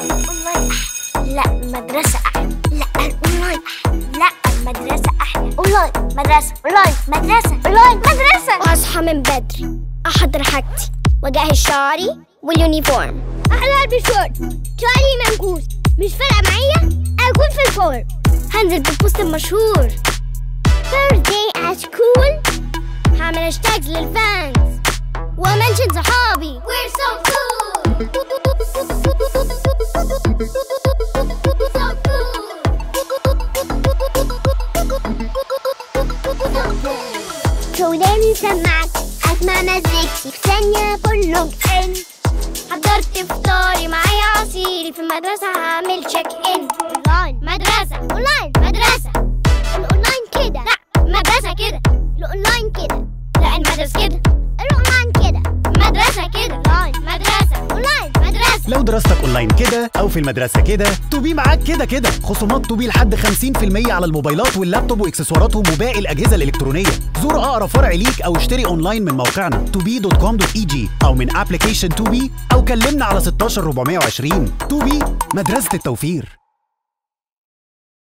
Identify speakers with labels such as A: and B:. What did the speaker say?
A: اونلاين احلى. لا مدرسة احلى. لا اونلاين احلى. لا مدرسة احلى. اونلاين مدرسة. اونلاين مدرسة. اونلاين مدرسة.
B: واصحى من بدري، احضر حاجتي واجهز شعري واليونيفورم. احلى البس شورت، شعري منكوس، مش فارقة معايا اكون في الفورم. هنزل بالبوست المشهور First day at school. هعمل هاشتاجز للفانز ومنشن صحابي We're so cool. شغلاني سمعت اسمع مزيكتي في ثانية كله ان. حضرت فطاري معايا عصيري، في المدرسة هعمل تشيك ان. اونلاين مدرسة. اونلاين مدرسة. الاونلاين كده. لا مدرسة كده. الاونلاين كده. لا المدرسة كده. الاونلاين كده. مدرسة كده. اونلاين مدرسة. اونلاين مدرسة.
C: لو دراستك اونلاين كده او في المدرسه كده، توبي معاك كده كده. خصومات توبي لحد 50% على الموبايلات واللابتوب واكسسواراتهم وباقي الاجهزه الالكترونيه. زور اقرب فرع ليك او اشتري اونلاين من موقعنا tobi.com.eg او من ابلكيشن توبي، او كلمنا على 16420. توبي، مدرسه التوفير.